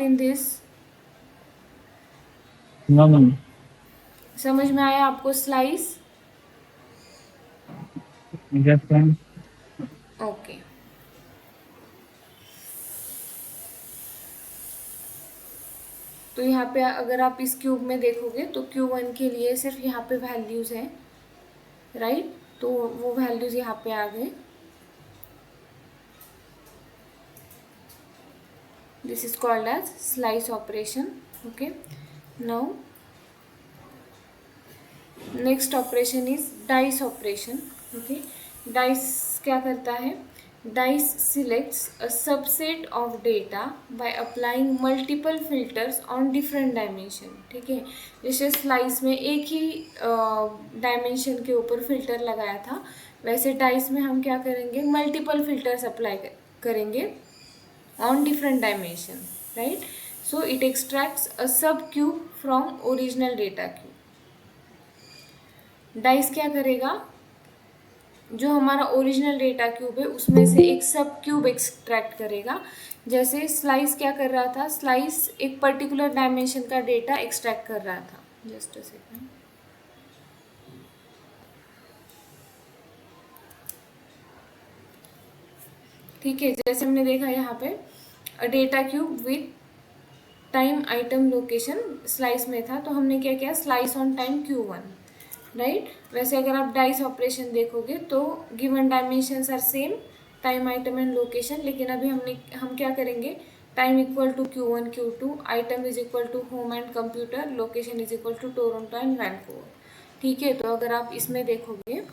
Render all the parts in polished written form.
In this? No ma'am. समझ में आया आपको स्लाइस? Yes ma'am. ओके। तो यहाँ पे अगर आप इस क्यूब में देखोगे तो Q1 के लिए सिर्फ यहाँ पे वैल्यूज़ हैं, राइट? तो वो वैल्यूज़ यहाँ पे आ गए। This is called as slice operation. Okay, now next operation is dice operation. Okay, dice क्या करता है? Dice selects a subset of data by applying multiple filters on different dimension. ठीक है, जैसे स्लाइस में एक ही डायमेंशन के ऊपर फिल्टर लगाया था, वैसे डाइस में हम क्या करेंगे? मल्टीपल फिल्टर्स अप्लाई करेंगे on different dimension, right? So it extracts a subcube from original data cube. Dice क्या करेगा? जो हमारा ओरिजिनल डेटा क्यूब है उसमें से एक सब क्यूब एक्सट्रैक्ट करेगा। जैसे स्लाइस क्या कर रहा था? स्लाइस एक पर्टिकुलर डायमेंशन का डेटा एक्सट्रैक्ट कर रहा था। Just a second. ठीक है, जैसे हमने देखा यहाँ पे data cube with time item location slice में था, तो हमने क्या किया? Slice on time Q1, right? वैसे अगर आप डाइस ऑपरेशन देखोगे तो given dimensions are same, time item and location, लेकिन अभी हम क्या करेंगे? Time equal to Q1 Q2, item is equal to home and computer, location is equal to Toronto and Vancouver. ठीक है, तो अगर आप इसमें देखोगे,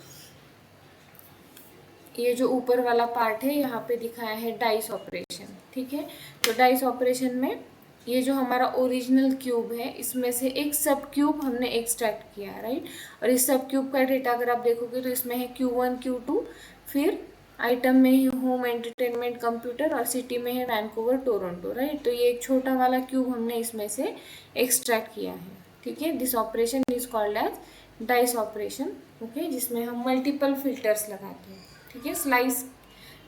ये जो ऊपर वाला पार्ट है यहाँ पे दिखाया है डाइस ऑपरेशन। ठीक है, तो डाइस ऑपरेशन में ये जो हमारा ओरिजिनल क्यूब है इसमें से एक सब क्यूब हमने एक्सट्रैक्ट किया है, राइट? और इस सब क्यूब का डेटा अगर आप देखोगे तो इसमें है Q1 Q2, फिर आइटम में है होम एंटरटेनमेंट कंप्यूटर, और सिटी में है वैंकूवर टोरंटो, राइट? तो ये एक छोटा वाला क्यूब हमने इसमें से एक्सट्रैक्ट किया है। ठीक है, this operation is called as dice operation. Okay, जिसमें हम मल्टीपल फिल्टर्स लगाते हैं। ठीक है, स्लाइस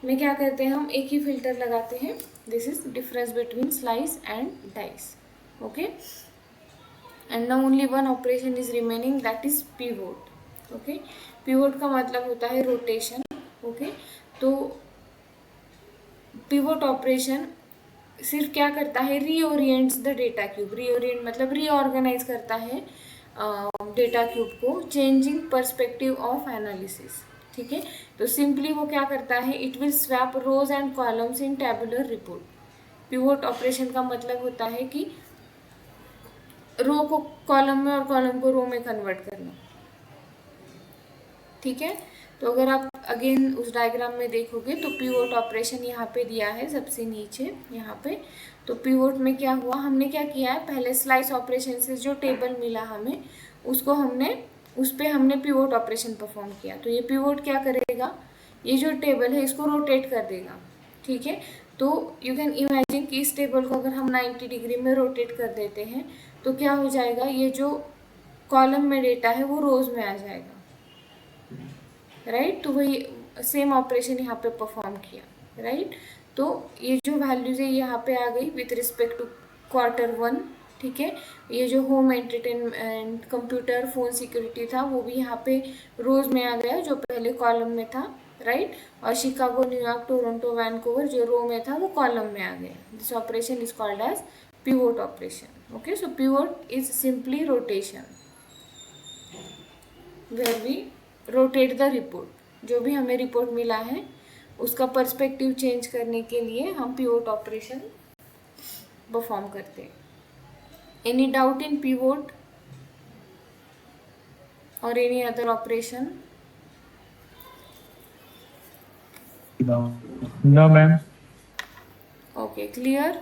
में क्या करते हैं? हम एक ही फिल्टर लगाते हैं। This is difference between slice and dice. Okay, and now only one operation is remaining, that is pivot. Okay, pivot का मतलब होता है रोटेशन। ओके, तो पिवोट ऑपरेशन सिर्फ क्या करता है? Reorients the data cube. Reorient मतलब रीऑर्गेनाइज करता है डेटा क्यूब को, चेंजिंग पर्सपेक्टिव ऑफ एनालिसिस। ठीक है, तो सिंपली वो क्या करता है? It will swap rows and columns in tabular report. Pivot operation का मतलब होता है कि रो को कॉलम में और कॉलम को रो में कन्वर्ट करना। ठीक है, तो अगर आप अगेन उस डायग्राम में देखोगे तो पिवोट ऑपरेशन यहाँ पे दिया है सबसे नीचे यहाँ पे। तो पिवोट में क्या हुआ? हमने क्या किया है? पहले स्लाइस ऑपरेशन से जो टेबल मिला हमें उसको उस पर हमने पिवोट ऑपरेशन परफॉर्म किया। तो ये पिवोट क्या करेगा? ये जो टेबल है इसको रोटेट कर देगा। ठीक है, तो यू कैन इमेजिन कि इस टेबल को अगर हम 90 डिग्री में रोटेट कर देते हैं तो क्या हो जाएगा? ये जो कॉलम में डेटा है वो रोज में आ जाएगा, राइट? तो वही सेम ऑपरेशन यहाँ पे परफॉर्म किया, राइट? तो ये जो वैल्यूज है यहाँ पे आ गई विथ रिस्पेक्ट टू Q1। ठीक है, ये जो home entertainment computer phone security था वो भी यहाँ पे रोज में आ गया जो पहले कॉलम में था, राइट? और शिकागो, न्यूयॉर्क, टोरंटो, वैंकूवर जो रो में था वो कॉलम में आ गया। This operation is called as pivot operation. Okay, so pivot is simply rotation where we rotate the report. जो भी हमें रिपोर्ट मिला है उसका पर्सपेक्टिव चेंज करने के लिए हम पिवोट ऑपरेशन परफॉर्म करते हैं। Any doubt in pivot or any other operation? No ma'am. Okay, clear?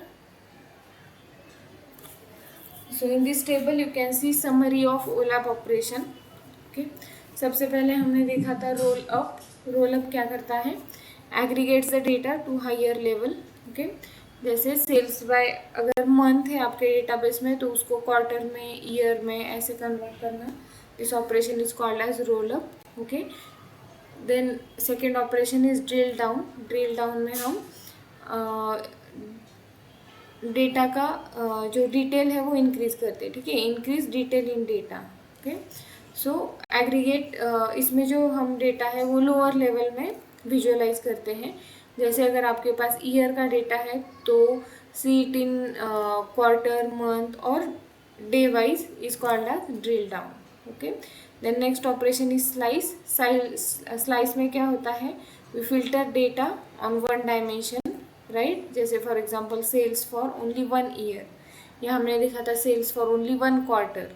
So in this table you can see summary of OLAP operation. Okay, सबसे पहले हमने देखा था रोल अप। रोल अप क्या करता है? Aggregates the data to higher level. Okay, जैसे sales by अगर मंथ है आपके डेटाबेस में तो उसको क्वार्टर में, ईयर में ऐसे कन्वर्ट करना। This operation is called as roll up. Okay, then second operation is drill down. Drill down में हम डेटा का जो डिटेल है वो इंक्रीज करते हैं, ठीक है, increase detail in data. Okay, so aggregate, इसमें जो हम डेटा है वो लोअर लेवल में विजुअलाइज करते हैं। जैसे अगर आपके पास ईयर का डेटा है तो see it in quarter, month और day wise is called as drill down. Okay, then next operation is slice. Slice में क्या होता है, we filter data on one dimension, right. जैसे for example sales for only 1 year, या हमने लिखा था sales for only 1 quarter,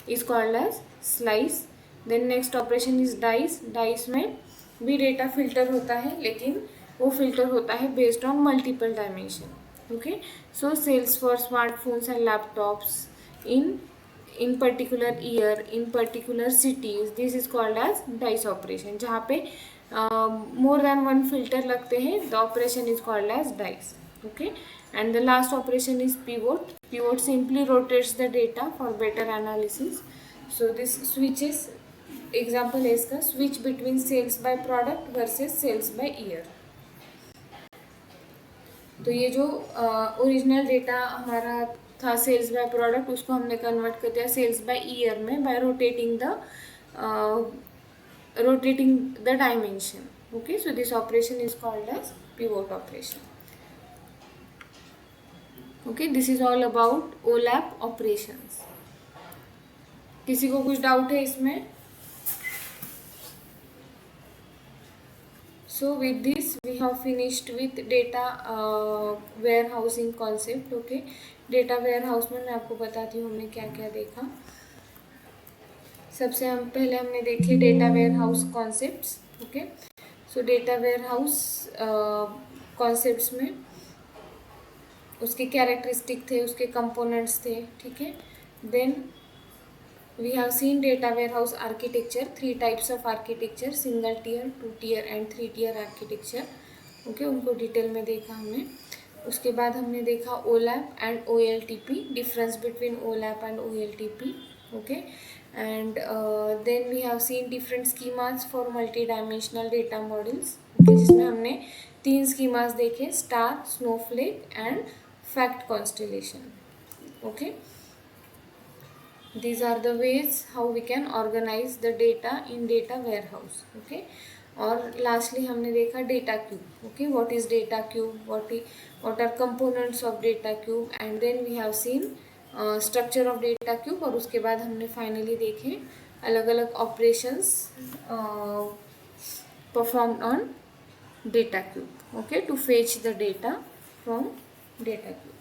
is called as slice. Then next operation is dice. Dice में भी डेटा फिल्टर होता है, लेकिन वो फिल्टर होता है based on multiple dimension. Okay, so sales for smartphones and laptops in particular year, in particular cities, this is called as dice operation. जहाँ पे more than one filter लगते हैं, the operation is called as dice. Okay, and the last operation is pivot. Pivot simply rotates the data for better analysis. So this switches, example है इसका, switch between sales by product versus sales by year. तो ये जो original data हमारा था sales by product, उसको हमने convert कर दिया सेल्स बाय ईयर में bye rotating the dimension. Okay, so this operation is called as pivot operation. Okay, this is all about OLAP operations. किसी को कुछ डाउट है इसमें? So with this we have finished with data warehousing concept. Okay, data warehouse में मैं आपको बताती हूँ हमने क्या क्या देखा। सबसे पहले हमने देखे data warehouse concepts. Okay, so data warehouse concepts में उसके कैरेक्टरिस्टिक थे, उसके कंपोनेंट्स थे, ठीक है। Then we have seen data warehouse architecture, 3 types of architecture, single tier, 2 tier and 3 tier architecture. Okay, उनको डिटेल में देखा हमने। उसके बाद हमने देखा OLAP and OLTP, difference between OLAP and OLTP। Okay, and then we have seen different schemas for multi-dimensional data models, okay, जिसमें हमने 3 schemas देखे, star, Snowflake and fact constellation. Okay, these are the ways how we can organize the data in data warehouse. Okay, और lastly हमने देखा data cube. Okay, what is data cube, what are components of data cube, and then we have seen structure of data cube. और उसके बाद हमने finally देखे अलग अलग operations perform on data cube. Okay, to fetch the data from data cube.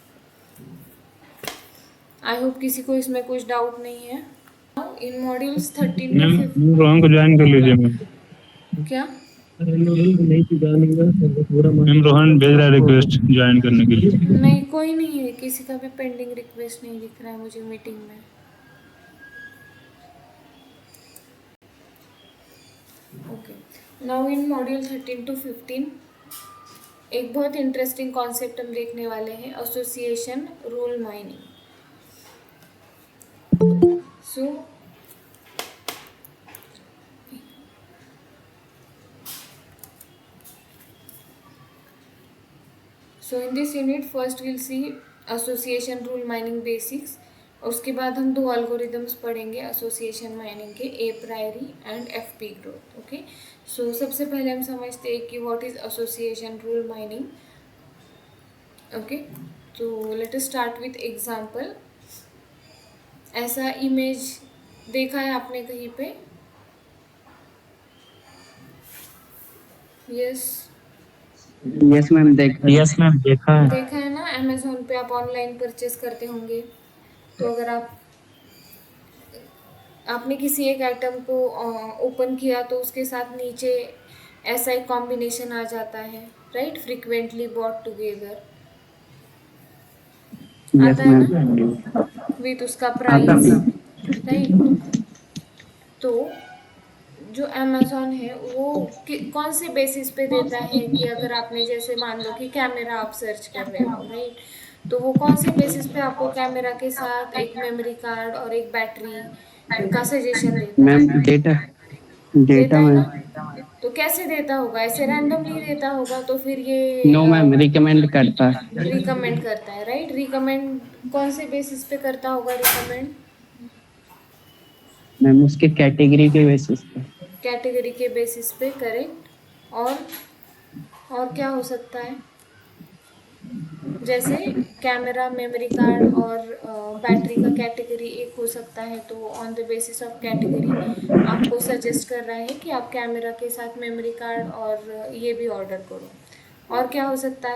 I hope किसी को इसमें कुछ डाउट नहीं है। In modules 13 ma'am to 15 Rohan को ज्वाइन कर लीजिए मैम। क्या मैम रोहन भेज रहा है रिक्वेस्ट ज्वाइन करने के लिए। नहीं, कोई नहीं है, किसी का भी पेंडिंग रिक्वेस्ट नहीं दिख रहा है मुझे मीटिंग में। Okay, now in module 13 to 15 एक बहुत इंटरेस्टिंग कॉन्सेप्ट हम देखने वाले हैं, association rule mining. So in this unit first will see association rule mining basics, और उसके बाद हम 2 एल्गोरिदम्स पढ़ेंगे एसोसिएशन माइनिंग के, apriori and FP growth. Okay, so सबसे पहले हम समझते हैं कि what is association rule mining. Okay, तो let us start with example. ऐसा इमेज देखा है आपने कहीं पे? यस मैम, देखा है। देखा है ना, अमेज़ोन पे आप ऑनलाइन परचेस करते होंगे, तो अगर आपने किसी एक आइटम को ओपन किया तो उसके साथ नीचे ऐसा एक कॉम्बिनेशन आ जाता है, राइट, फ्रीक्वेंटली बॉट टुगेदर आता है ना, विथ उसका प्राइस, राइट। तो जो अमेज़ॉन है वो कौन से बेसिस पे देता है कि अगर आपने जैसे मान लो कि कैमरा आप सर्च कर रहे हो, राइट, तो वो कौन से बेसिस पे आपको कैमरा के साथ एक मेमोरी कार्ड और एक बैटरी का सजेशन देता है? मैम डेटा देता है मैम। ना, तो कैसे देता होगा, ऐसे रैंडमली देता होगा, तो फिर ये नो मैम, रिकमेंड करता है। रिकमेंड करता है, राइट। रिकमेंड कौन से बेसिस पे करता होगा रिकमेंड? मैम उसके कैटेगरी के बेसिस पे। कैटेगरी के बेसिस पे, करेक्ट। और क्या हो सकता है? जैसे कैमरा, मेमोरी कार्ड और बैटरी का कैटेगरी एक हो सकता है, तो on the basis of category आपको सजेस्ट कर रहा है कि आप कैमरा के साथ मेमोरी कार्ड और ये भी ऑर्डर करो। और क्या हो सकता है?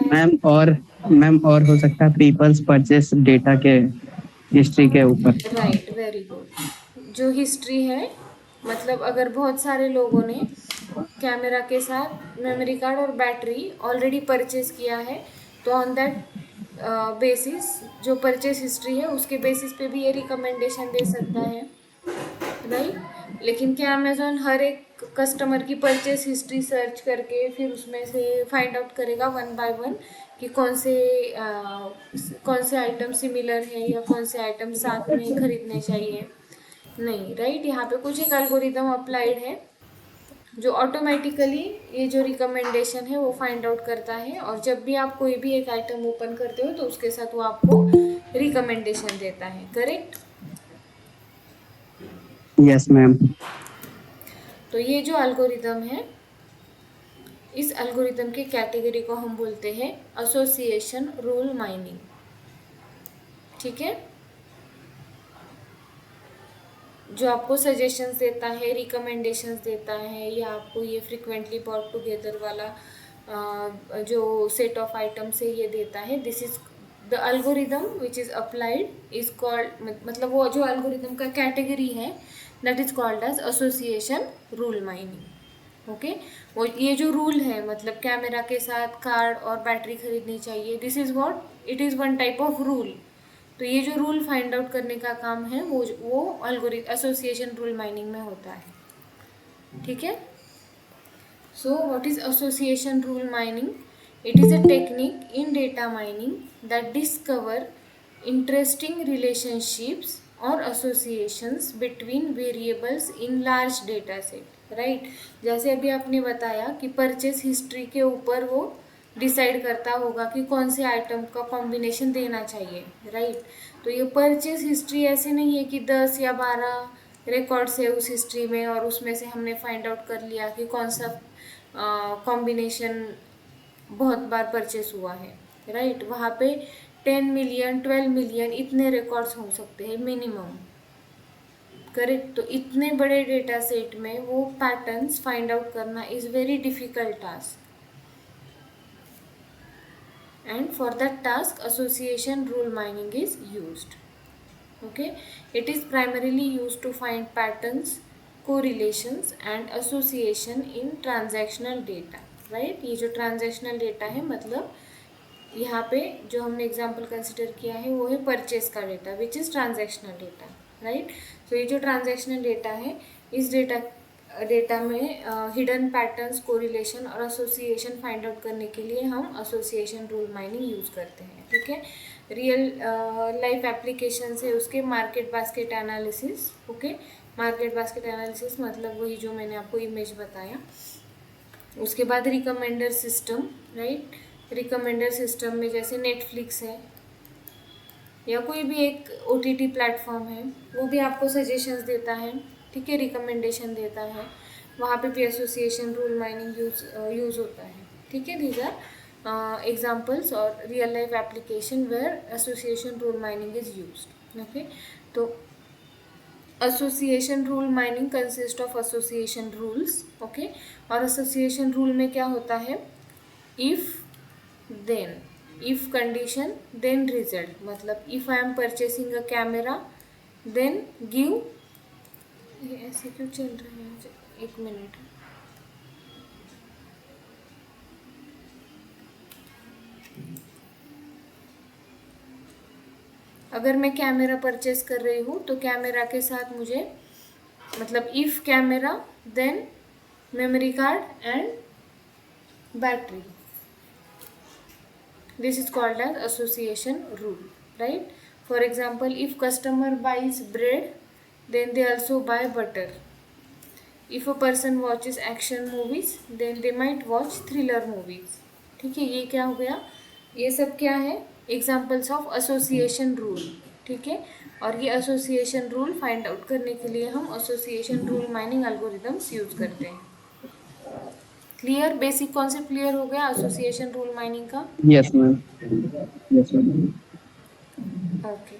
मैम और हो सकता है पीपल्स परचेस डेटा के हिस्ट्री के ऊपर। Right, very good. जो हिस्ट्री है, मतलब अगर बहुत सारे लोगों ने कैमरा के साथ मेमोरी कार्ड और बैटरी ऑलरेडी परचेज किया है, तो ऑन दैट बेसिस, जो परचेज हिस्ट्री है उसके बेसिस पे भी ये रिकमेंडेशन दे सकता है, राइट। लेकिन क्या अमेज़ॉन हर एक कस्टमर की परचेज हिस्ट्री सर्च करके फिर उसमें से फाइंड आउट करेगा वन बाय वन कि कौन से आइटम सिमिलर है या कौन से आइटम साथ में खरीदने चाहिए? नहीं, राइट। यहाँ पे कुछ एक एल्गोरिदम अप्लाइड है जो ऑटोमेटिकली ये जो रिकमेंडेशन है वो फाइंड आउट करता है, और जब भी आप कोई भी एक आइटम ओपन करते हो तो उसके साथ वो आपको रिकमेंडेशन देता है, करेक्ट। Yes ma'am. तो ये जो एल्गोरिदम है, इस एल्गोरिदम के कैटेगरी को हम बोलते हैं एसोसिएशन रूल माइनिंग, ठीक है। जो आपको सजेशंस देता है, रिकमेंडेशंस देता है, या आपको ये फ्रिक्वेंटली बॉट टुगेदर वाला जो सेट ऑफ आइटम से ये देता है, this is the algorithm which is applied is called, मतलब वो जो एल्गोरिदम का कैटेगरी है that is called as association rule mining, okay. वो ये जो रूल है, मतलब कैमरा के साथ कार्ड और बैटरी खरीदनी चाहिए, this is what it is one type of rule. तो ये जो रूल फाइंड आउट करने का काम है वो एल्गोरिथम एसोसिएशन रूल माइनिंग में होता है, ठीक है। So what is association rule mining? It is a technique in data mining that discover interesting relationships और associations between variables in large data set, right. जैसे अभी आपने बताया कि परचेस हिस्ट्री के ऊपर वो डिसाइड करता होगा कि कौन से आइटम का कॉम्बिनेशन देना चाहिए, राइट। तो ये परचेज हिस्ट्री ऐसे नहीं है कि 10 या 12 रिकॉर्ड्स है उस हिस्ट्री में और उसमें से हमने फाइंड आउट कर लिया कि कौन सा कॉम्बिनेशन बहुत बार परचेस हुआ है, राइट। वहाँ पे 10 मिलियन 12 मिलियन इतने रिकॉर्ड्स हो सकते हैं मिनिमम, करेक्ट। तो इतने बड़े डेटा सेट में वो पैटर्न्स फाइंड आउट करना is very difficult task, and for that task association rule mining is used, okay. It is primarily used to find patterns, correlations and association in transactional data, right। ये जो transactional data है, मतलब यहाँ पे जो हमने example consider किया है वो है परचेस का data which is transactional data, right. तो ये जो ट्रांजैक्शनल डेटा है, इस डेटा में हिडन पैटर्न्स, कोरिलेशन और एसोसिएशन फाइंड आउट करने के लिए हम एसोसिएशन रूल माइनिंग यूज़ करते हैं, ठीक है। रियल लाइफ एप्लीकेशन है उसके market basket analysis, okay. Market basket analysis मतलब वही जो मैंने आपको इमेज बताया। उसके बाद recommender system, right. Recommender system में जैसे नेटफ्लिक्स है या कोई भी एक OTT प्लेटफॉर्म है, वो भी आपको सजेशंस देता है, ठीक है, रिकमेंडेशन देता है। वहाँ पे भी एसोसिएशन रूल माइनिंग यूज़ होता है, ठीक है। दीज आर एग्जांपल्स और real life application where association rule mining is used, okay. तो association rule mining consist of association rules, okay. और एसोसिएशन रूल में क्या होता है? If then, if condition then result, मतलब if I am purchasing a camera then give, ये ऐसे क्यों चल रहा है, एक मिनट। अगर मैं कैमरा परचेस कर रही हूँ तो कैमरा के साथ मुझे, मतलब if camera then memory card and battery, this is called as association rule, right? For example, if customer buys bread then they also buy butter, if a person watches action movies then they might watch thriller movies. ठीक है, ये क्या हो गया, ये सब क्या है, एग्जाम्पल्स ऑफ एसोसिएशन रूल। ठीक है, और ये एसोसिएशन रूल फाइंड आउट करने के लिए हम association rule mining algorithms use करते हैं। क्लियर, बेसिक कॉन्सेप्ट क्लियर हो गया एसोसिएशन रूल माइनिंग का। Yes ma'am, yes ma'am. Okay,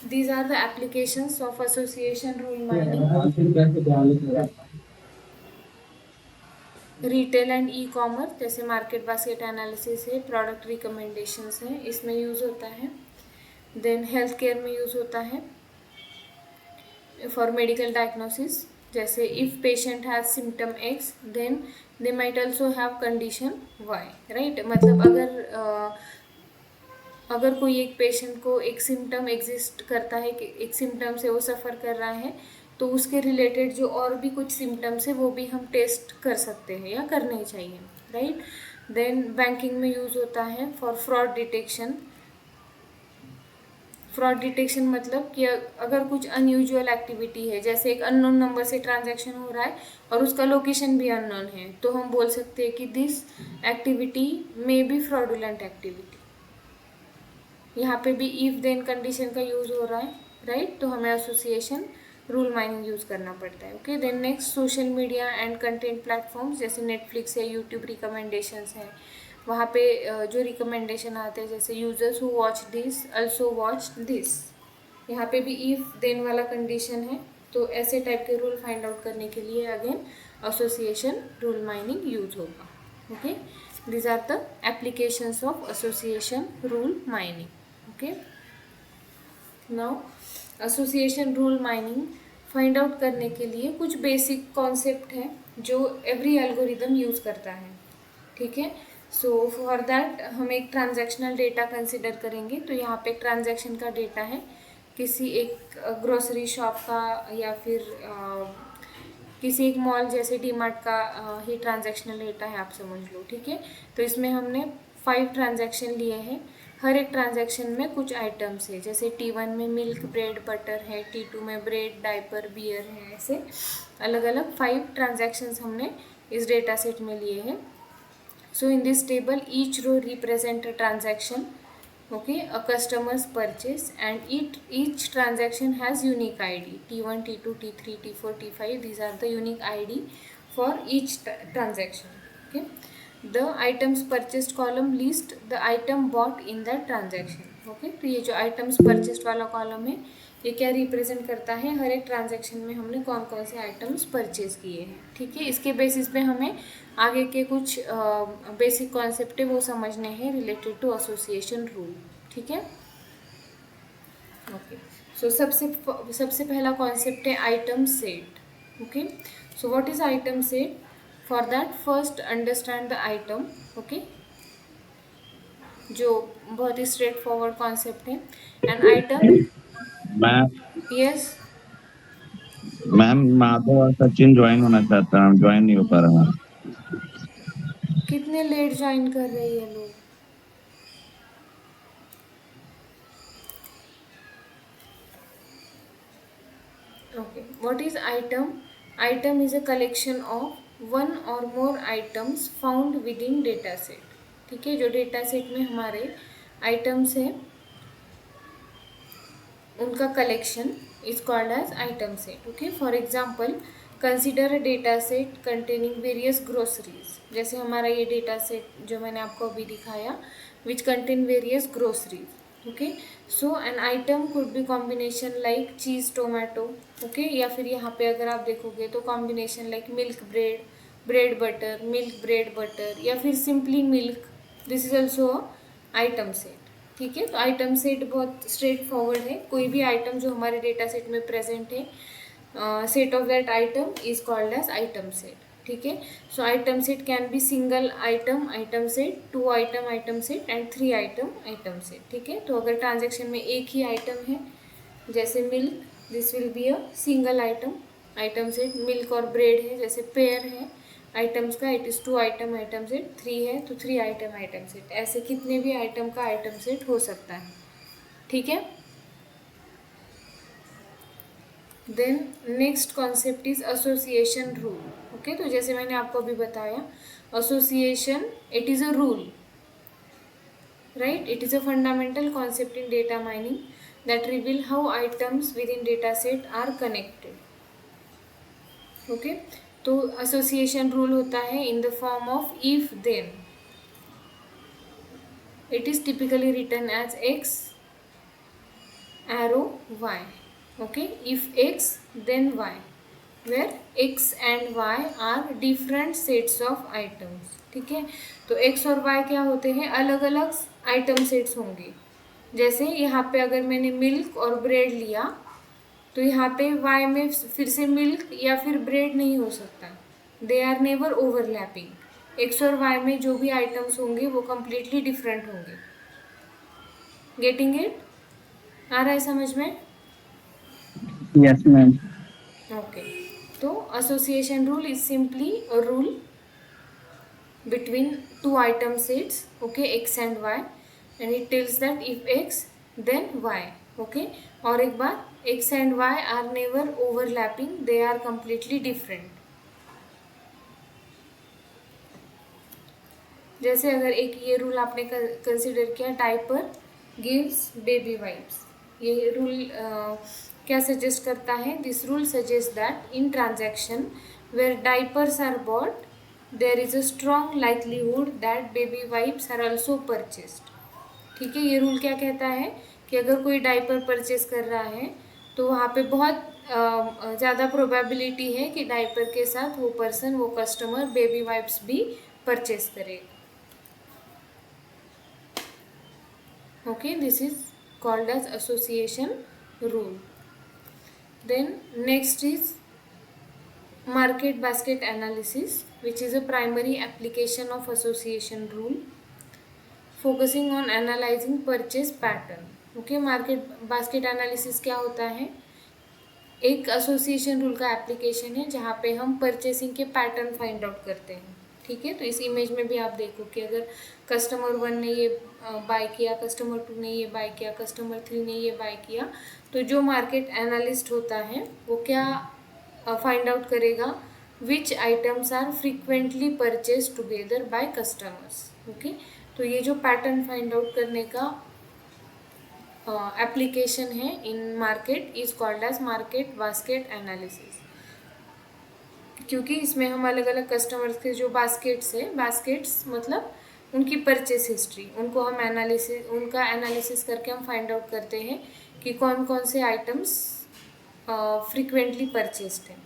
these are the applications of association rule mining। Retail and e commerce जैसे मार्केट बास्केट एनालिसिस है, product recommendations है, इसमें use होता है। देन हेल्थ केयर में यूज़ होता है फॉर मेडिकल डायग्नोसिस, जैसे if patient has symptom x then they might also have condition y, right. मतलब अगर कोई एक पेशेंट को एक सिम्टम एग्जिस्ट करता है कि एक सिम्टम से वो सफ़र कर रहा है, तो उसके रिलेटेड जो और भी कुछ सिम्टम्स है वो भी हम टेस्ट कर सकते हैं या करने चाहिए, राइट। देन बैंकिंग में यूज़ होता है for fraud detection. Fraud detection मतलब कि अगर कुछ अनयूजुअल एक्टिविटी है, जैसे एक अननोन नंबर से ट्रांजैक्शन हो रहा है और उसका लोकेशन भी अननोन है, तो हम बोल सकते हैं कि this activity may be fraudulent activity. यहाँ पे भी इफ देन कंडीशन का यूज़ हो रहा है, राइट। तो हमें एसोसिएशन रूल माइनिंग यूज़ करना पड़ता है। Okay, then next social media and content platforms जैसे नेटफ्लिक्स है, यूट्यूब रिकमेंडेशंस है, वहाँ पे जो रिकमेंडेशन आते हैं जैसे users who watch this also watch this, यहाँ पे भी इफ देन वाला कंडीशन है। तो ऐसे टाइप के रूल फाइंड आउट करने के लिए again association rule mining use होगा। Okay, these are the applications of association rule mining। okay, now association rule mining find out करने के लिए कुछ बेसिक कॉन्सेप्ट हैं जो एवरी एल्गोरिदम यूज़ करता है। ठीक है, सो फॉर दैट हम एक ट्रांजैक्शनल डेटा कंसिडर करेंगे। तो यहाँ पे एक ट्रांजैक्शन का डेटा है किसी एक ग्रोसरी शॉप का या फिर किसी एक मॉल जैसे डीमार्ट का ही ट्रांजैक्शनल डेटा है, आप समझ लो। ठीक है, तो इसमें हमने 5 ट्रांजैक्शन लिए हैं। हर एक ट्रांजैक्शन में कुछ आइटम्स है, जैसे T1 में मिल्क, ब्रेड, बटर है, T2 में ब्रेड, डायपर, बियर है, ऐसे अलग अलग 5 ट्रांजैक्शंस हमने इस डेटा सेट में लिए हैं। So in this table each row represent a transaction, okay, a customer's purchase, and each transaction has unique ID T1, T2, T3, T4, T5, these are the unique ID for each transaction। okay, the items purchased column list the item bought in that transaction। okay, तो ये जो items purchased वाला column है ये क्या represent करता है, हर एक ट्रांजैक्शन में हमने कौन कौन से आइटम्स परचेज किए हैं। ठीक है, इसके बेसिस पे हमें आगे के कुछ बेसिक कॉन्सेप्ट है वो समझने हैं रिलेटेड टू एसोसिएशन रूल। ठीक है, ओके। सो सबसे पहला कॉन्सेप्ट है item set. Okay, so what is item set? For that first understand the item. Okay, जो बहुत ही स्ट्रेट फॉरवर्ड कॉन्सेप्ट है। An item, ma'am yes, ma'am Madhav और सचिन ज्वाइन होना चाहता हूँ, ज्वाइन नहीं हो पा रहा। कितने लेट ज्वाइन कर रहे हैं ये लोग? Okay, what is item? Item is a collection of one or more items found within data set। ठीक है, जो डेटा सेट में हमारे आइटम्स हैं उनका collection is called as item set. Okay, for example consider a data set containing various groceries. जैसे हमारा ये डेटा सेट जो मैंने आपको अभी दिखाया, which contain various groceries. Okay, so an item could be combination like cheese tomato. Okay, या फिर यहाँ पे अगर आप देखोगे तो combination like milk bread, bread butter, milk bread butter, या फिर simply milk, this is also item set. ठीक है, तो आइटम सेट बहुत स्ट्रेट फॉरवर्ड है। कोई भी आइटम जो हमारे डेटा सेट में प्रेजेंट है, set of that item is called as item set. ठीक है, so item set can be single item set, 2 item set and 3 item set. ठीक है, तो अगर ट्रांजेक्शन में एक ही आइटम है जैसे milk, this will be a single item set. Milk और ब्रेड है जैसे पेयर है आइटम्स का, इट इज़ 2 आइटम सेट। 3 है तो 3 आइटम सेट। ऐसे कितने भी आइटम का आइटम सेट हो सकता है। ठीक है, then next concept is association rule. Okay, तो जैसे मैंने आपको अभी बताया, association it is a rule, right? It is a fundamental concept in data mining that reveal how items within data set are connected. Okay, तो association rule होता है in the form of if then. It is typically written as x arrow y. Okay, if x then y, where x and y are different sets of items. ठीक है, तो x और y क्या होते हैं, अलग अलग आइटम सेट्स होंगे. जैसे यहाँ पे अगर मैंने मिल्क और ब्रेड लिया, तो यहाँ पे y में फिर से मिल्क या फिर ब्रेड नहीं हो सकता. They are never overlapping. x और y में जो भी आइटम्स होंगे वो कम्प्लीटली डिफरेंट होंगे. Getting it? आ रहा है समझ में? Yes ma'am. ओके, तो association rule is simply a rule between two item sets, okay, x and y, and it tells that if x then y. Okay, और एक बार, x and y are never overlapping, they are completely different. जैसे अगर एक ये rule आपने consider किया, diaper gives baby wipes. ये rule क्या सजेस्ट करता है? This rule suggest that in transaction where diapers are bought there is a strong likelihood that baby wipes are also purchased. ठीक है, ये रूल क्या कहता है कि अगर कोई डायपर परचेस कर रहा है तो वहाँ पे बहुत ज़्यादा प्रोबेबिलिटी है कि डायपर के साथ वो पर्सन, वो कस्टमर बेबी वाइप्स भी परचेस करेगा. Okay, this is called as association rule. Then next is market basket analysis, which is a primary application of association rule, focusing on analyzing purchase pattern. Okay, market basket analysis क्या होता है? एक association rule का application है जहाँ पे हम purchasing के पैटर्न फाइंड आउट करते हैं. ठीक है, तो इस इमेज में भी आप देखो कि अगर कस्टमर 1 ने ये बाय किया, कस्टमर 2 ने ये बाय किया, कस्टमर 3 ने ये बाय किया, तो जो मार्केट एनालिस्ट होता है वो क्या फाइंड आउट करेगा? Which items are frequently purchase together by customers. Okay, तो ये जो पैटर्न फाइंड आउट करने का एप्लीकेशन है in market is called as market basket analysis. क्योंकि इसमें हम अलग अलग कस्टमर्स के जो बास्केट्स है, बास्केट्स मतलब उनकी परचेस हिस्ट्री, उनको हम उनका एनालिसिस करके हम फाइंड आउट करते हैं कि कौन कौन से आइटम्स फ्रीक्वेंटली परचेस्ड हैं.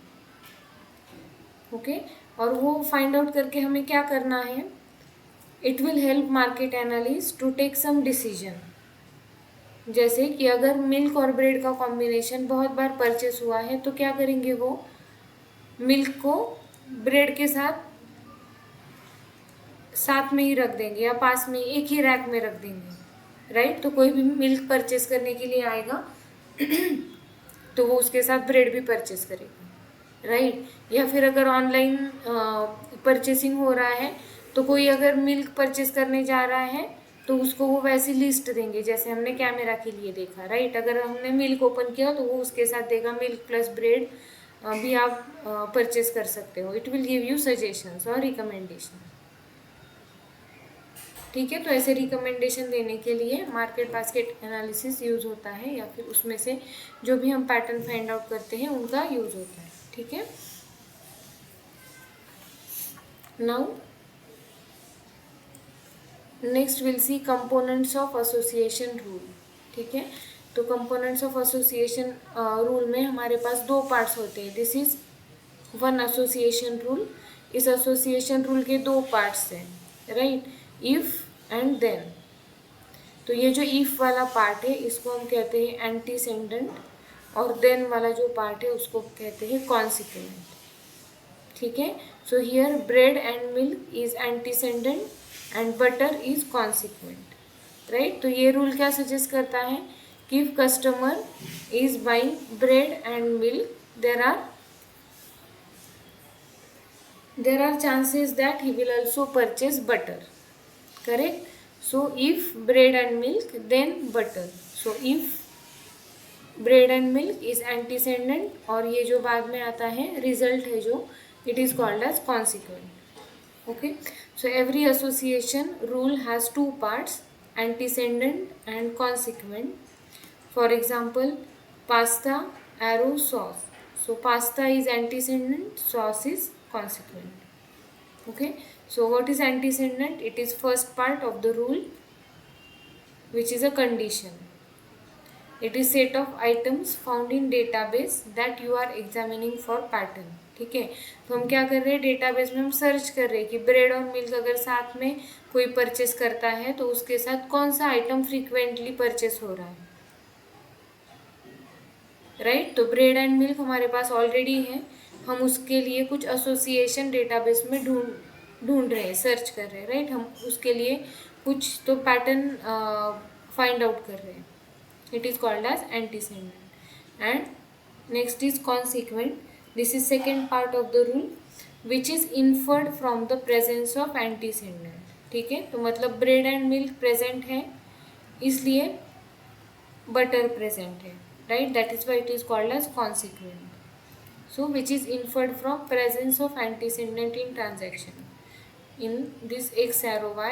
ओके, और वो फाइंड आउट करके हमें क्या करना है? It will help market analyst to take some decision. जैसे कि अगर मिल्क और ब्रेड का कॉम्बिनेशन बहुत बार परचेस हुआ है तो क्या करेंगे? वो मिल्क को ब्रेड के साथ में ही रख देंगे या पास में एक ही रैक में रख देंगे. राइट, तो कोई भी मिल्क परचेस करने के लिए आएगा तो वो उसके साथ ब्रेड भी परचेस करेगा. राइट, या फिर अगर ऑनलाइन परचेसिंग हो रहा है तो कोई अगर मिल्क परचेस करने जा रहा है तो उसको वो वैसी लिस्ट देंगे जैसे हमने कैमरा के लिए देखा. राइट, अगर हमने मिल्क ओपन किया तो वो उसके साथ देगा मिल्क प्लस ब्रेड भी आप परचेस कर सकते हो. It will give you suggestions और रिकमेंडेशन. ठीक है, तो ऐसे रिकमेंडेशन देने के लिए मार्केट बास्केट एनालिसिस यूज़ होता है, या फिर उसमें से जो भी हम पैटर्न फाइंड आउट करते हैं उनका यूज़ होता है. ठीक है, now next will see components of association rule. ठीक है, तो कंपोनेंट्स ऑफ एसोसिएशन रूल में हमारे पास 2 पार्ट्स होते हैं. This is one association rule. इस एसोसिएशन रूल के 2 पार्ट्स हैं. Right, if and then. तो ये जो इफ वाला पार्ट है इसको हम कहते हैं एंटीसेंडेंट, और देन वाला जो पार्ट है उसको कहते हैं कॉन्सिक्वेंट. ठीक है, so here bread and milk is antecedent and butter is consequent. Right, तो ये रूल क्या सजेस्ट करता है कि if customer is buying bread and milk, there are chances that he will also purchase butter. Correct? So if bread and milk then butter. So if bread and milk is एंटीसेंडेंट, और ये जो बाद में आता है रिजल्ट है जो, it is called as consequent. Okay, so every association rule has two parts, antecedent and consequent. For example pasta, arrow, sauce. So pasta is antecedent, sauce is consequent. Okay, so what is antecedent? It is first part of the rule, which is a condition. It is set of items found in database that you are examining for pattern. ठीक है, तो हम क्या कर रहे हैं, database में हम सर्च कर रहे हैं कि ब्रेड और मिल्क अगर साथ में कोई परचेस करता है तो उसके साथ कौन सा आइटम फ्रीक्वेंटली परचेस हो रहा है, राइट. तो ब्रेड एंड मिल्क हमारे पास ऑलरेडी है, हम उसके लिए कुछ एसोसिएशन डेटाबेस में ढूंढ रहे हैं, सर्च कर रहे हैं, राइट. हम उसके लिए कुछ तो पैटर्न फाइंड आउट कर रहे हैं. It is called as antecedent. And next is consequent. This is second part of the rule which is inferred from the presence of antecedent. ठीक है, तो मतलब ब्रेड एंड मिल्क प्रेजेंट है इसलिए butter present है, right, that is why it is called as consequent. So which is inferred from presence of antecedent in transaction. In this x arrow y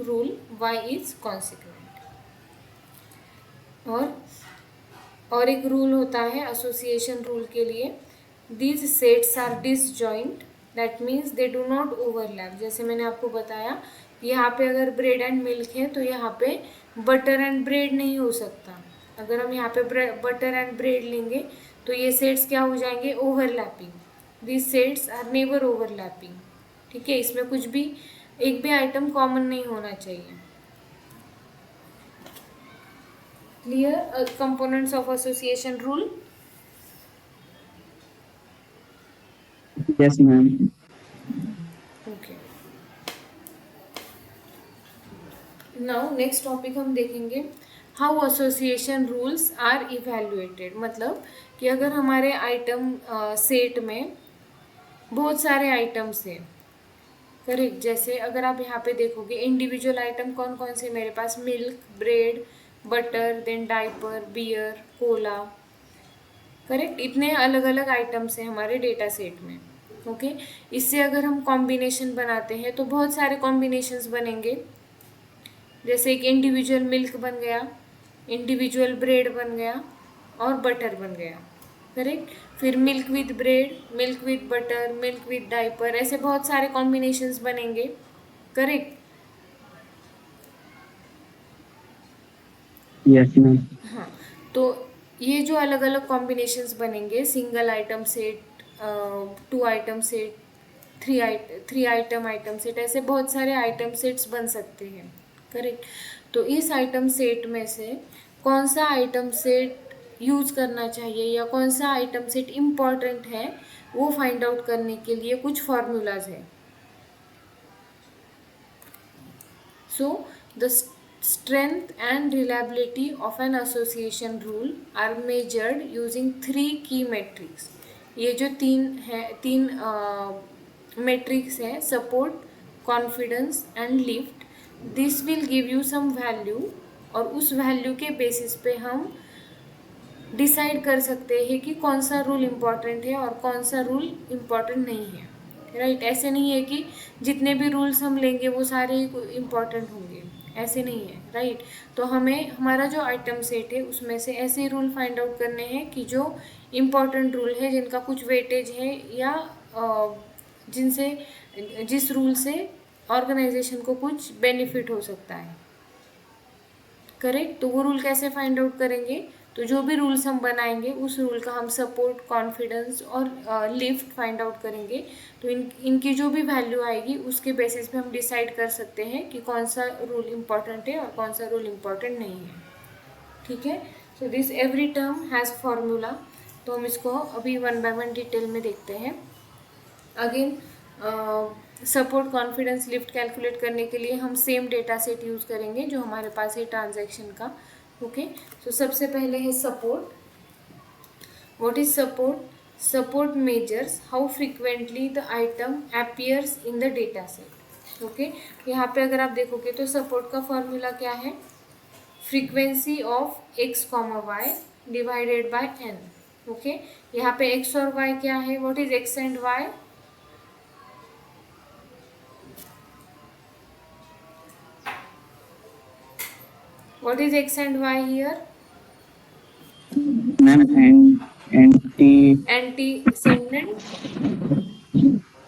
rule, y is consequent. और एक rule होता है association rule के लिए, these sets are disjoint, that means they do not overlap. जैसे मैंने आपको बताया यहाँ पे अगर ब्रेड एंड मिल्क है तो यहाँ पे बटर एंड ब्रेड नहीं हो सकता. अगर हम यहाँ पे बटर एंड ब्रेड लेंगे तो ये सेट्स क्या हो जाएंगे, overlapping. This sets are never overlapping. ठीक है, इसमें कुछ भी एक भी आइटम कॉमन नहीं होना चाहिए. Clear components of association rule? Yes ma'am. Okay, now next topic हम देखेंगे how association rules are evaluated. मतलब कि अगर हमारे आइटम सेट में बहुत सारे आइटम्स हैं, करेक्ट. जैसे अगर आप यहाँ पे देखोगे इंडिविजुअल आइटम कौन कौन से मेरे पास, milk, bread, butter, then diaper, beer, cola, correct. इतने अलग अलग आइटम्स हैं हमारे डेटा सेट में. ओके, इससे अगर हम कॉम्बिनेशन बनाते हैं तो बहुत सारे कॉम्बिनेशंस बनेंगे. जैसे एक इंडिविजुअल मिल्क बन गया, इंडिविजुअल ब्रेड बन गया और बटर बन गया, करेक्ट. फिर milk with bread, milk with butter, milk with diaper, ऐसे बहुत सारे कॉम्बिनेशंस बनेंगे, करेक्ट. Yes ma'am. हाँ, तो ये जो अलग अलग कॉम्बिनेशंस बनेंगे, single item set, 2 item set, 3 item set, ऐसे बहुत सारे आइटम सेट्स बन सकते हैं, करेक्ट. तो इस आइटम सेट में से कौन सा आइटम सेट यूज़ करना चाहिए या कौन सा आइटम सेट इम्पॉर्टेंट है वो फाइंड आउट करने के लिए कुछ फॉर्मूलाज है. So the strength and reliability of an association rule are measured using 3 key metrics. ये जो तीन metrics है, support, confidence and lift. This will give you some value, और उस वैल्यू के बेसिस पे हम डिसाइड कर सकते हैं कि कौन सा रूल इम्पॉर्टेंट है और कौन सा रूल इम्पॉर्टेंट नहीं है, राइट. ऐसे नहीं है कि जितने भी रूल्स हम लेंगे वो सारे इम्पॉर्टेंट होंगे, ऐसे नहीं है, राइट. तो हमें हमारा जो आइटम सेट है उसमें से ऐसे रूल फाइंड आउट करने हैं कि जो इम्पॉर्टेंट रूल है, जिनका कुछ वेटेज है या जिनसे जिस रूल से ऑर्गेनाइजेशन को कुछ बेनिफिट हो सकता है, करेक्ट. तो वो रूल कैसे फाइंड आउट करेंगे, तो जो भी रूल्स हम बनाएंगे उस रूल का हम सपोर्ट, कॉन्फिडेंस और लिफ्ट फाइंड आउट करेंगे. तो इनकी जो भी वैल्यू आएगी उसके बेसिस पे हम डिसाइड कर सकते हैं कि कौन सा रूल इम्पॉर्टेंट है और कौन सा रूल इम्पॉर्टेंट नहीं है. ठीक है, so this every term has formula. तो हम इसको अभी 1 by 1 डिटेल में देखते हैं. Again support, confidence, lift calculate करने के लिए हम सेम डेटा सेट यूज़ करेंगे जो हमारे पास है ट्रांजैक्शन का. ओके, सो सबसे पहले है support. What is support? Support measures how frequently the item appears in the data set. Okay, यहाँ पे अगर आप देखोगे तो सपोर्ट का फॉर्मूला क्या है, frequency of x comma y divided by n. Okay, यहाँ पे x और y क्या है? What is x and y? What is x and y here? Ma'am Antecedent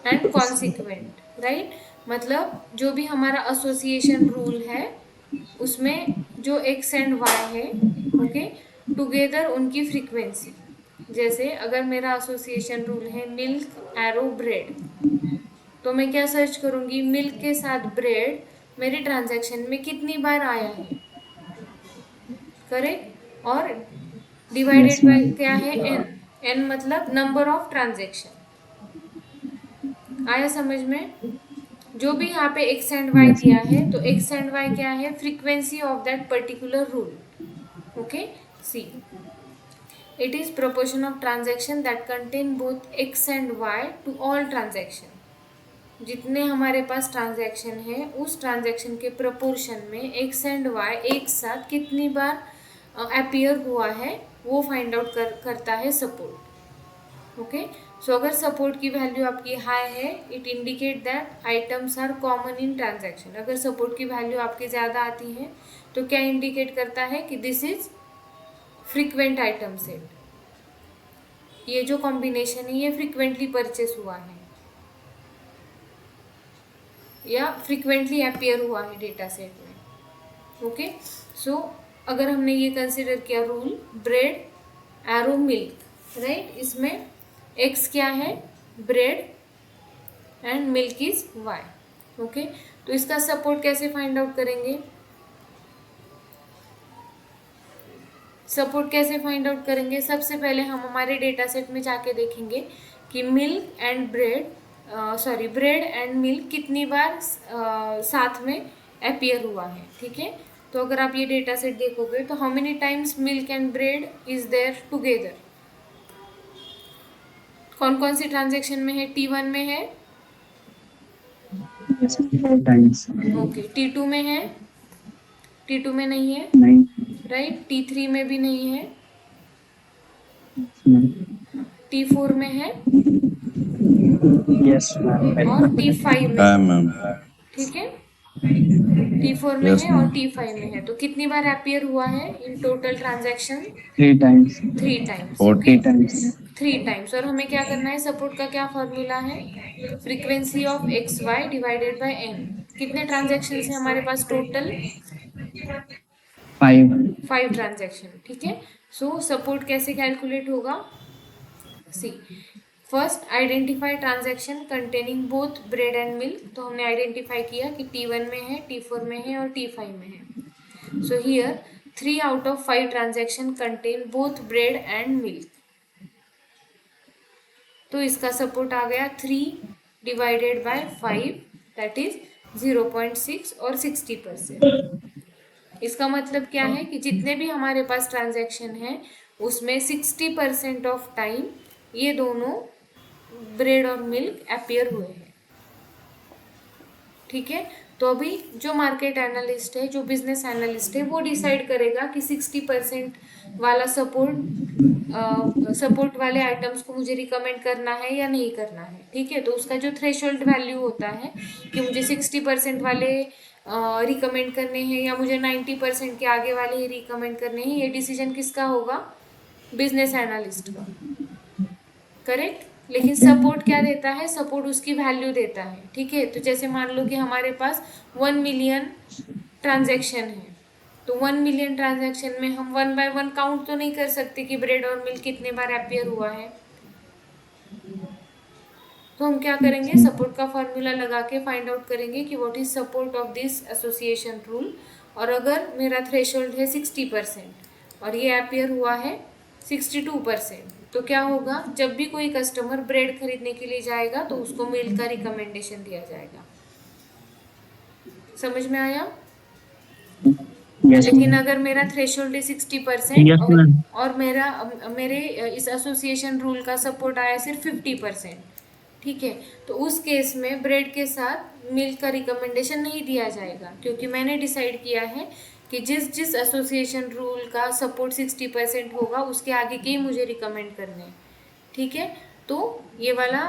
and consequent, right? मतलब जो भी हमारा एसोसिएशन रूल है उसमें जो x एंड y है, ओके, टुगेदर उनकी फ्रीक्वेंसी. जैसे अगर मेरा एसोसिएशन रूल है मिल्क एरो ब्रेड, तो मैं क्या सर्च करूंगी? मिल्क के साथ ब्रेड मेरे ट्रांजैक्शन में कितनी बार आया है, करेक्ट? और डिवाइडेड बाय क्या है? n मतलब नंबर ऑफ ट्रांजैक्शन. आया समझ में? जो भी यहाँ पे x एंड y दिया है, तो x एंड y क्या है? Frequency of that particular rule. Okay, see, it is proportion of transaction that contain both x and y to all transaction. जितने हमारे पास ट्रांजैक्शन है उस ट्रांजैक्शन के प्रोपोर्शन में x एंड y एक साथ कितनी बार अपीयर हुआ है वो फाइंड आउट करता है सपोर्ट. ओके, सो अगर सपोर्ट की वैल्यू आपकी हाई है, it indicate that items are common in transaction. अगर सपोर्ट की वैल्यू आपकी ज़्यादा आती है तो क्या इंडिकेट करता है कि this is frequent item set. ये जो कॉम्बिनेशन है ये फ्रीक्वेंटली परचेस हुआ है या फ्रीक्वेंटली अपीयर हुआ है डेटा सेट में. ओके, सो अगर हमने ये कंसिडर किया rule bread arrow milk, right, इसमें x क्या है? Bread and milk is y. Okay, तो इसका सपोर्ट कैसे फाइंड आउट करेंगे? सपोर्ट कैसे फाइंड आउट करेंगे? सबसे पहले हम हमारे डेटा सेट में जाके देखेंगे कि milk and bread bread and milk कितनी बार साथ में अपीयर हुआ है. ठीक है, तो अगर आप ये डेटा सेट देखोगे तो how many times milk and bread is there together? कौन कौन सी ट्रांजैक्शन में है? T1 में है, ओके, T2 में है, T2 में नहीं है, राइट, T3 में भी नहीं है, T4 में है यस मैम. और T5 में हाँ है. मैम. ठीक है, T4 में Yes, है और ma'am. T5 में है. तो कितनी बार अपीयर हुआ है in total transaction? 3 times. 3 times. 40 times. 3 times. और हमें क्या करना है? सपोर्ट का क्या फॉर्मूला है? Frequency of x y divided by n. कितने ट्रांजैक्शन है हमारे पास टोटल? 5 ट्रांजैक्शन. ठीक है, सो सपोर्ट कैसे कैलकुलेट होगा? See, first identify transaction containing both bread and milk. तो हमने आइडेंटिफाई किया कि T1 में है, T4 में है और T5 में है. So here 3 out of 5 transaction contain both bread and milk. तो इसका सपोर्ट आ गया 3 डिवाइडेड बाय 5, दैट इज 0.6 और 60%. इसका मतलब क्या है कि जितने भी हमारे पास ट्रांजैक्शन है उसमें 60% ऑफ टाइम ये दोनों ब्रेड और मिल्क अपीयर हुए हैं. ठीक है, तो अभी जो मार्केट एनालिस्ट है, जो बिजनेस एनालिस्ट है, वो डिसाइड करेगा कि 60% वाला सपोर्ट वाले आइटम्स को मुझे रिकमेंड करना है या नहीं करना है. ठीक है, तो उसका जो थ्रेशोल्ड वैल्यू होता है कि मुझे 60% वाले रिकमेंड करने हैं या मुझे 90% के आगे वाले ही रिकमेंड करने हैं, ये डिसीजन किसका होगा? बिजनेस एनालिस्ट का. करेक्ट. लेकिन सपोर्ट क्या देता है? सपोर्ट उसकी वैल्यू देता है. ठीक है, तो जैसे मान लो कि हमारे पास 1 मिलियन ट्रांजैक्शन है, तो 1 मिलियन ट्रांजैक्शन में हम 1 बाय 1 काउंट तो नहीं कर सकते कि ब्रेड और मिल्क कितने बार अपीयर हुआ है. तो हम क्या करेंगे? सपोर्ट का फॉर्मूला लगा के फाइंड आउट करेंगे कि what is support of this association rule. और अगर मेरा थ्रेशोल्ड है 60% और ये अपीयर हुआ है 62%, तो क्या होगा? जब भी कोई कस्टमर ब्रेड खरीदने के लिए जाएगा तो उसको मिल्क का रिकमेंडेशन दिया जाएगा. समझ में आया? लेकिन अगर मेरा थ्रेशोल्ड है 60% और मेरे इस एसोसिएशन रूल का सपोर्ट आया सिर्फ 50%, ठीक है, तो उस केस में ब्रेड के साथ मिल्क का रिकमेंडेशन नहीं दिया जाएगा, क्योंकि मैंने डिसाइड किया है कि जिस जिस एसोसिएशन रूल का सपोर्ट 60% होगा उसके आगे के ही मुझे रिकमेंड करने हैं, ठीक है। तो ये वाला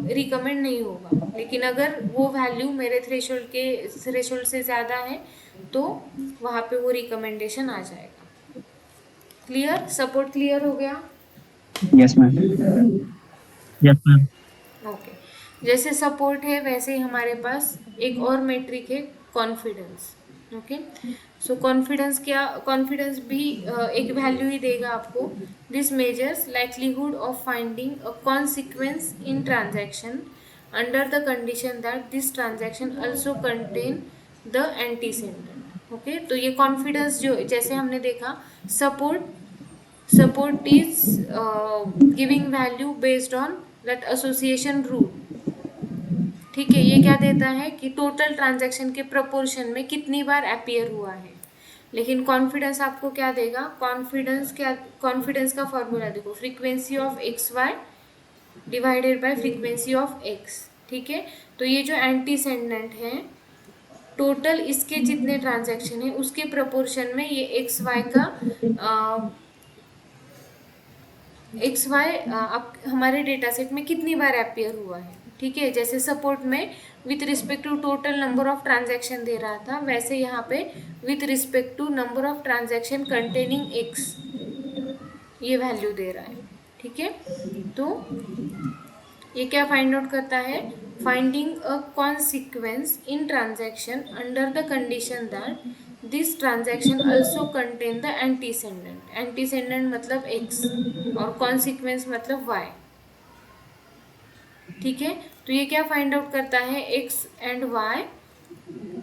रिकमेंड नहीं होगा, लेकिन अगर वो वैल्यू मेरे थ्रेशोल्ड से ज़्यादा है तो वहाँ पे वो रिकमेंडेशन आ जाएगा। क्लियर? सपोर्ट क्लियर हो गया? Yes ma'am. Yes ma'am. Okay. जैसे सपोर्ट है वैसे ही हमारे पास एक और मेट्रिक है कॉन्फिडेंस। ओके, सो कॉन्फिडेंस भी एक वैल्यू ही देगा आपको। This measures likelihood of finding a consequence in transaction under the condition that this transaction also contain the एंटीसेंडेंट। Okay, तो ये कॉन्फिडेंस जो जैसे हमने देखा, support is giving value based on that association rule, ठीक है। ये क्या देता है कि टोटल ट्रांजैक्शन के प्रोपोर्शन में कितनी बार अपीयर हुआ है। लेकिन कॉन्फिडेंस आपको क्या देगा? कॉन्फिडेंस का फॉर्मूला देखो, frequency of x y divided by frequency of x, ठीक है। तो ये जो एंटीसेंडेंट है, टोटल इसके जितने ट्रांजैक्शन है उसके प्रोपोर्शन में ये एक्स वाई का एक्स वाई हमारे डेटा सेट में कितनी बार अपीयर हुआ है, ठीक है। जैसे सपोर्ट में with respect to total number of transaction दे रहा था, वैसे यहाँ पे with respect to number of transaction containing X ये वैल्यू दे रहा है, ठीक है। तो ये क्या फाइंड आउट करता है? Finding a consequence in transaction under the condition that this transaction also contain the एंटीसेंडेंट। एंटीसेंडेंट मतलब एक्स और कॉन्सिक्वेंस मतलब वाई, ठीक है। तो ये क्या फाइंड आउट करता है? X and y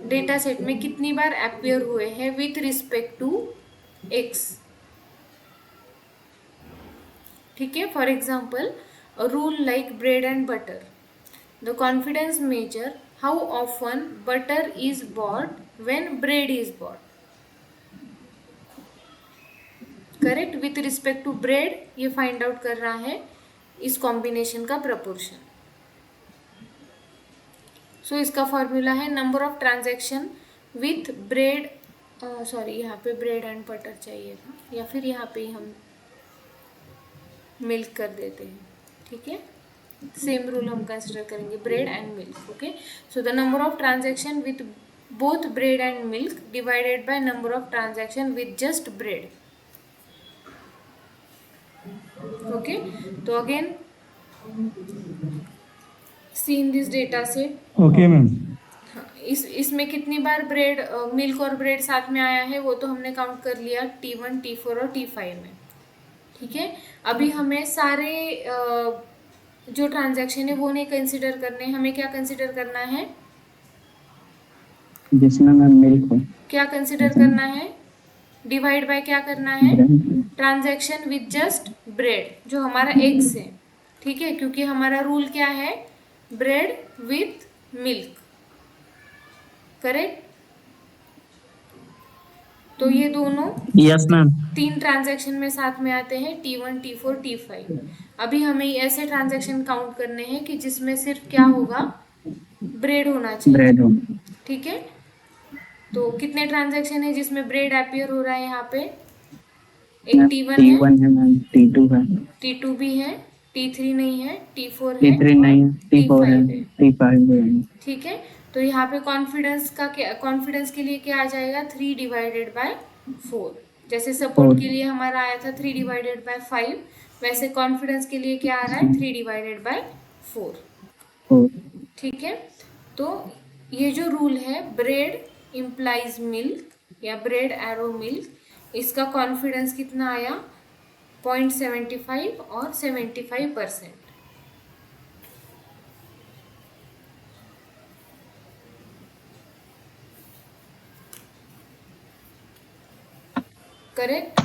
data set में कितनी बार अपीयर हुए हैं विथ रिस्पेक्ट टू एक्स, ठीक है। For example, a rule like bread and butter. The confidence measure how often butter is bought when bread is bought. Correct? With respect to bread, ये find out कर रहा है इस combination का proportion. So इसका formula है number of transaction with bread, sorry यहाँ पे bread and butter चाहिए था, या फिर यहाँ पे हम मिल्क कर देते हैं, ठीक है। सेम रूल हम कंसिडर करेंगे, bread and milk. Okay, so the number of transaction with both bread and milk divided by number of transaction with just bread. Okay, तो again see in this data set. Okay ma'am. इसमें कितनी बार bread milk और bread साथ में आया है वो तो हमने काउंट कर लिया T1, T4 और T5 में, ठीक है। अभी हमें सारे जो ट्रांजैक्शन है वो नहीं कंसिडर करने, हमें क्या कंसिडर करना है? जिसमें मैम मिल्क हो। क्या कंसिडर करना है? डिवाइड बाय क्या करना है? ट्रांजैक्शन विथ जस्ट ब्रेड जो हमारा एक्स है, ठीक है, क्योंकि हमारा रूल क्या है? Bread with milk, correct. तो ये दोनों यस मैम। 3 ट्रांजैक्शन में साथ में आते हैं, T1, T4, T5। अभी हमें ऐसे ट्रांजैक्शन काउंट करने हैं कि जिसमें सिर्फ क्या होगा? ब्रेड होना चाहिए, ब्रेड हो। ठीक है। तो कितने ट्रांजैक्शन है जिसमें ब्रेड अपीयर हो रहा है यहाँ पे? एक T1 है, T1 है मैम, T2 है, T2 भी है, T3 नहीं है, T4 है, T3 नहीं है, T4 है, T5 है, T5 है। ठीक है। तो यहाँ पे कॉन्फिडेंस के लिए क्या आ जाएगा? 3 डिवाइडेड बाय 4। जैसे सपोर्ट के लिए हमारा आया था 3 डिवाइडेड बाय 5, वैसे कॉन्फिडेंस के लिए क्या आ रहा है? 3 डिवाइडेड बाय 4, ठीक है। तो ये जो रूल है ब्रेड इम्प्लाइज मिल्क या ब्रेड एरो मिल्क, इसका कॉन्फिडेंस कितना आया? 0.75 और 75%, करेक्ट।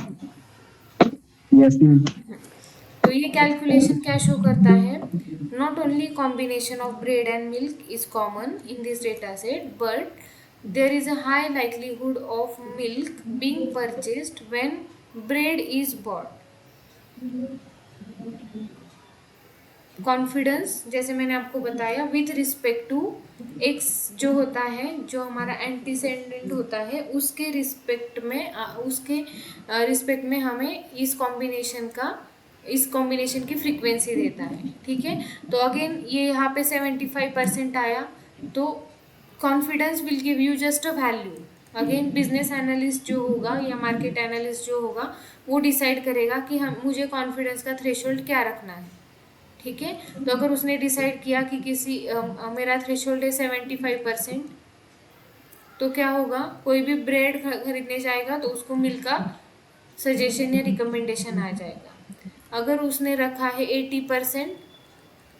Yes ma'am. तो ये कैलकुलेशन क्या शो करता है? Not only combination of bread and milk is common in this data set, but there is a high likelihood of milk being purchased when bread is bought. Confidence जैसे मैंने आपको बताया with respect to x जो होता है, जो हमारा एंटीसेंडेंट होता है, उसके रिस्पेक्ट में हमें इस कॉम्बिनेशन की फ्रीक्वेंसी देता है। ठीक है, तो अगेन ये यहाँ पे 75% आया, तो confidence will give you just a value. Again business analyst जो होगा या मार्केट एनालिस्ट जो होगा वो डिसाइड करेगा कि मुझे कॉन्फिडेंस का थ्रेशोल्ड क्या रखना है। ठीक है, तो अगर उसने डिसाइड किया कि मेरा थ्रेशोल्ड है 75%, तो क्या होगा, कोई भी ब्रेड खरीदने जाएगा तो उसको मिल्क का सजेशन या रिकमेंडेशन आ जाएगा। अगर उसने रखा है 80%,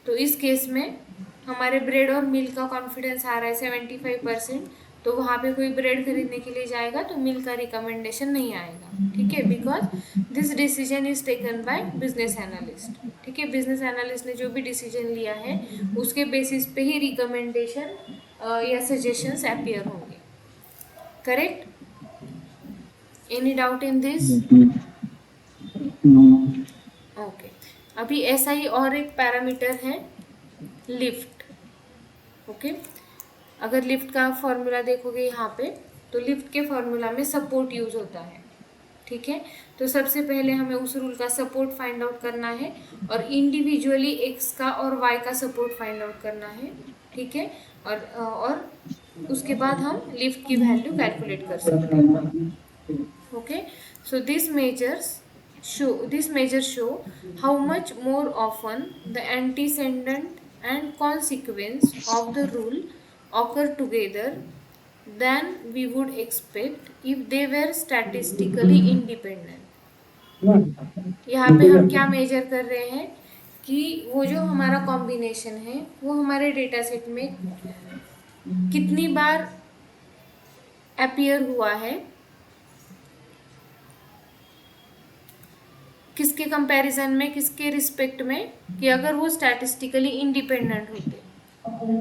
तो इस केस में हमारे ब्रेड और मिल्क का कॉन्फिडेंस आ रहा है 75%, तो वहाँ पे कोई ब्रेड खरीदने के लिए जाएगा तो मिल्क का रिकमेंडेशन नहीं आएगा। ठीक है, because this decision is taken by business analyst. ठीक है, बिजनेस एनालिस्ट ने जो भी डिसीजन लिया है उसके बेसिस पे ही रिकमेंडेशन या सजेशंस अपीयर होंगे। Correct? Any doubt in this? Okay, अभी ऐसा ही और एक पैरामीटर है लिफ्ट। ओके, अगर लिफ्ट का फॉर्मूला देखोगे यहाँ पे, तो लिफ्ट के फॉर्मूला में सपोर्ट यूज होता है। ठीक है, तो सबसे पहले हमें उस रूल का सपोर्ट फाइंड आउट करना है और इंडिविजुअली एक्स का और वाई का सपोर्ट फाइंड आउट करना है। ठीक है, और उसके बाद हम लिफ्ट की वैल्यू कैलकुलेट कर सकते हैं। Okay, so this measure show how much more often the antecedent and consequence of the rule occur together than we would expect if they were statistically independent. यहाँ पे हम क्या मेजर कर रहे हैं कि वो जो हमारा कॉम्बिनेशन है वो हमारे डेटा सेट में कितनी बार अपीयर हुआ है, किसके कंपैरिजन में, किसके रिस्पेक्ट में, कि अगर वो स्टैटिस्टिकली इंडिपेंडेंट होते।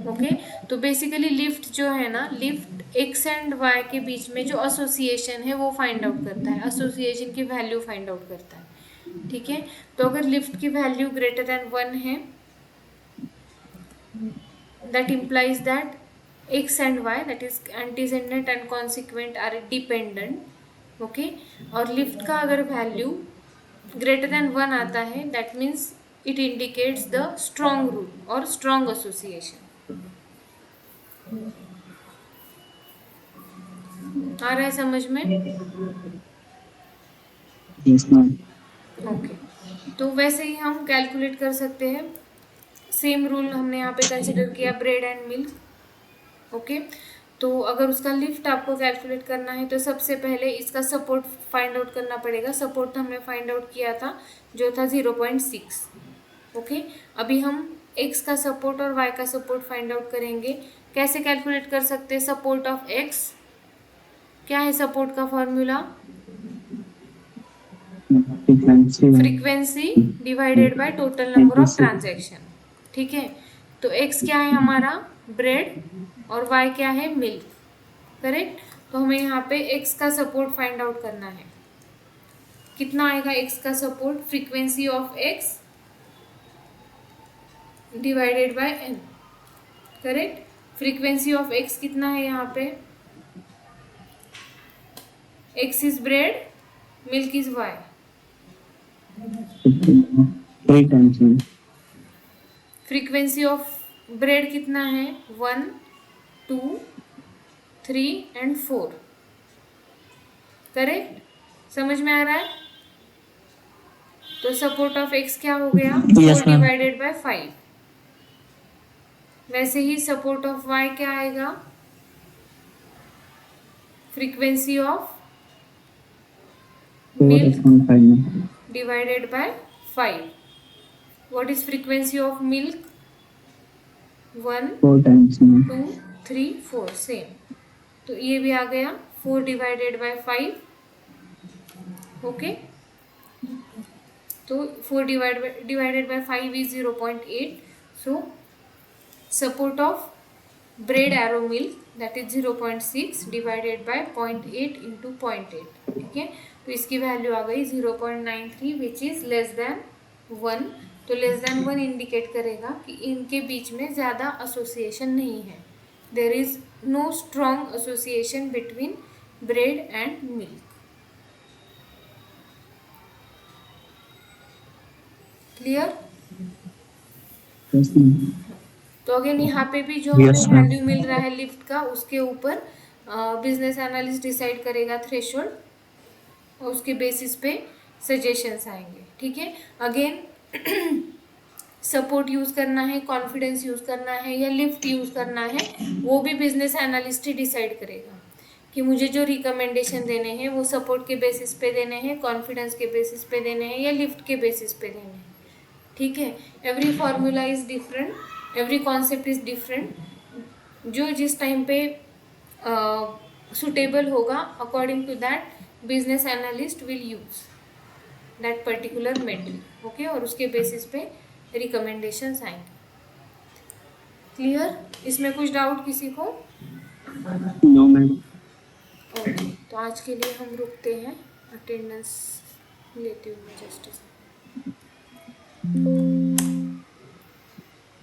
ओके, तो बेसिकली लिफ्ट जो है ना, लिफ्ट एक्स एंड वाई के बीच में जो एसोसिएशन है वो फाइंड आउट करता है, एसोसिएशन की वैल्यू फाइंड आउट करता है। ठीक है, तो अगर लिफ्ट की वैल्यू ग्रेटर देन 1 है, that implies that x and y, that is antecedent and consequent, are dependent. Okay, और लिफ्ट का अगर वैल्यू ग्रेटर देन 1 आता है, that means it indicates the strong rule और स्ट्रॉन्ग एसोसिएशन। आ रहा है समझ में? ओके, तो वैसे ही हम कैलकुलेट कर सकते हैं। सेम रूल हमने यहाँ पे कंसिडर किया ब्रेड एंड मिल्क। ओके, तो अगर उसका लिफ्ट आपको कैलकुलेट करना है तो सबसे पहले इसका सपोर्ट फाइंड आउट करना पड़ेगा। सपोर्ट हमने फाइंड आउट किया था जो था 0.6। ओके, अभी हम x का सपोर्ट और y का सपोर्ट फाइंड आउट करेंगे। कैसे कैलकुलेट कर सकते हैं सपोर्ट ऑफ x? क्या है सपोर्ट का formula? Frequency divided by total number of transaction. ठीक है, तो x क्या है हमारा? ब्रेड, और y क्या है? मिल्क। करेक्ट, तो हमें यहाँ पे x का सपोर्ट फाइंड आउट करना है। कितना आएगा x का support? Frequency of x divided by n। Correct, frequency of x कितना है यहाँ पे? x is bread, milk is y। 3 times। Frequency of bread कितना है? 1, 2, 3 एंड 4। करेक्ट, समझ में आ रहा है? तो सपोर्ट ऑफ x क्या हो गया? 4 डिवाइडेड बाय 5। वैसे ही सपोर्ट ऑफ y क्या आएगा? Frequency of milk divided bye 5। What is frequency of milk? 1, 2, 3, 4। Same, तो ये भी आ गया 4 डिवाइडेड बाय 5। ओके, तो 4 divided by 5 is 0.8। So support of bread arrow milk that is 0.6 divided by 0.8 into 0.8। ठीक है, तो इसकी वैल्यू आ गई 0.93 विच इज लेस देन 1। तो <1 इंडिकेट करेगा कि इनके बीच में ज़्यादा एसोसिएशन नहीं है. There is no strong association between bread and milk. Clear? Yes, ma'am. तो अगेन यहाँ पे भी जो Yes, हमें ma'am. वैल्यू मिल रहा है लिफ्ट का, उसके ऊपर बिजनेस एनालिस्ट डिसाइड करेगा थ्रेशोल्ड, और उसके बेसिस पे सजेशंस आएंगे. ठीक है. अगेन सपोर्ट यूज़ करना है, कॉन्फिडेंस यूज़ करना है या लिफ्ट यूज़ करना है, वो भी बिजनेस एनालिस्ट ही डिसाइड करेगा कि मुझे जो रिकमेंडेशन देने हैं वो सपोर्ट के बेसिस पे देने हैं, कॉन्फिडेंस के बेसिस पे देने हैं या लिफ्ट के बेसिस पे देने हैं. ठीक है. Every formula is different, every concept is different. जो जिस टाइम पे सुटेबल होगा, according to that business analyst will use that particular metric. Okay. और उसके बेसिस पे रिकमेंडेशंस आएंगे. क्लियर? इसमें कुछ डाउट किसी को? No, ma'am. ओके. तो आज के लिए हम रुकते हैं. अटेंडेंस लेती हूँ जस्ट.